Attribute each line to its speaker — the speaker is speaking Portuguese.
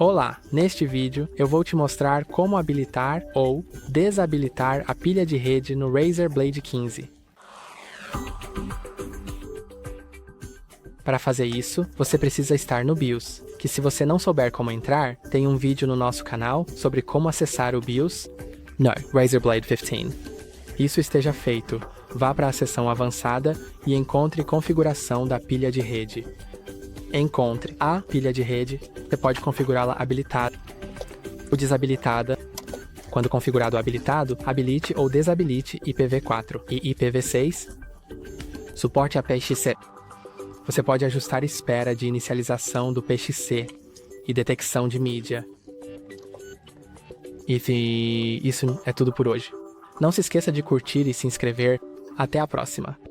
Speaker 1: Olá! Neste vídeo, eu vou te mostrar como habilitar ou desabilitar a pilha de rede no RAZER BLADE 15. Para fazer isso, você precisa estar no BIOS, que se você não souber como entrar, tem um vídeo no nosso canal sobre como acessar o BIOS no RAZER BLADE 15. Isso esteja feito, vá para a seção avançada e encontre configuração da pilha de rede. Encontre a pilha de rede, você pode configurá-la habilitada ou desabilitada. Quando configurado habilitado, habilite ou desabilite IPv4 e IPv6, suporte a PXE. Você pode ajustar espera de inicialização do PXE e detecção de mídia. E isso é tudo por hoje. Não se esqueça de curtir e se inscrever. Até a próxima!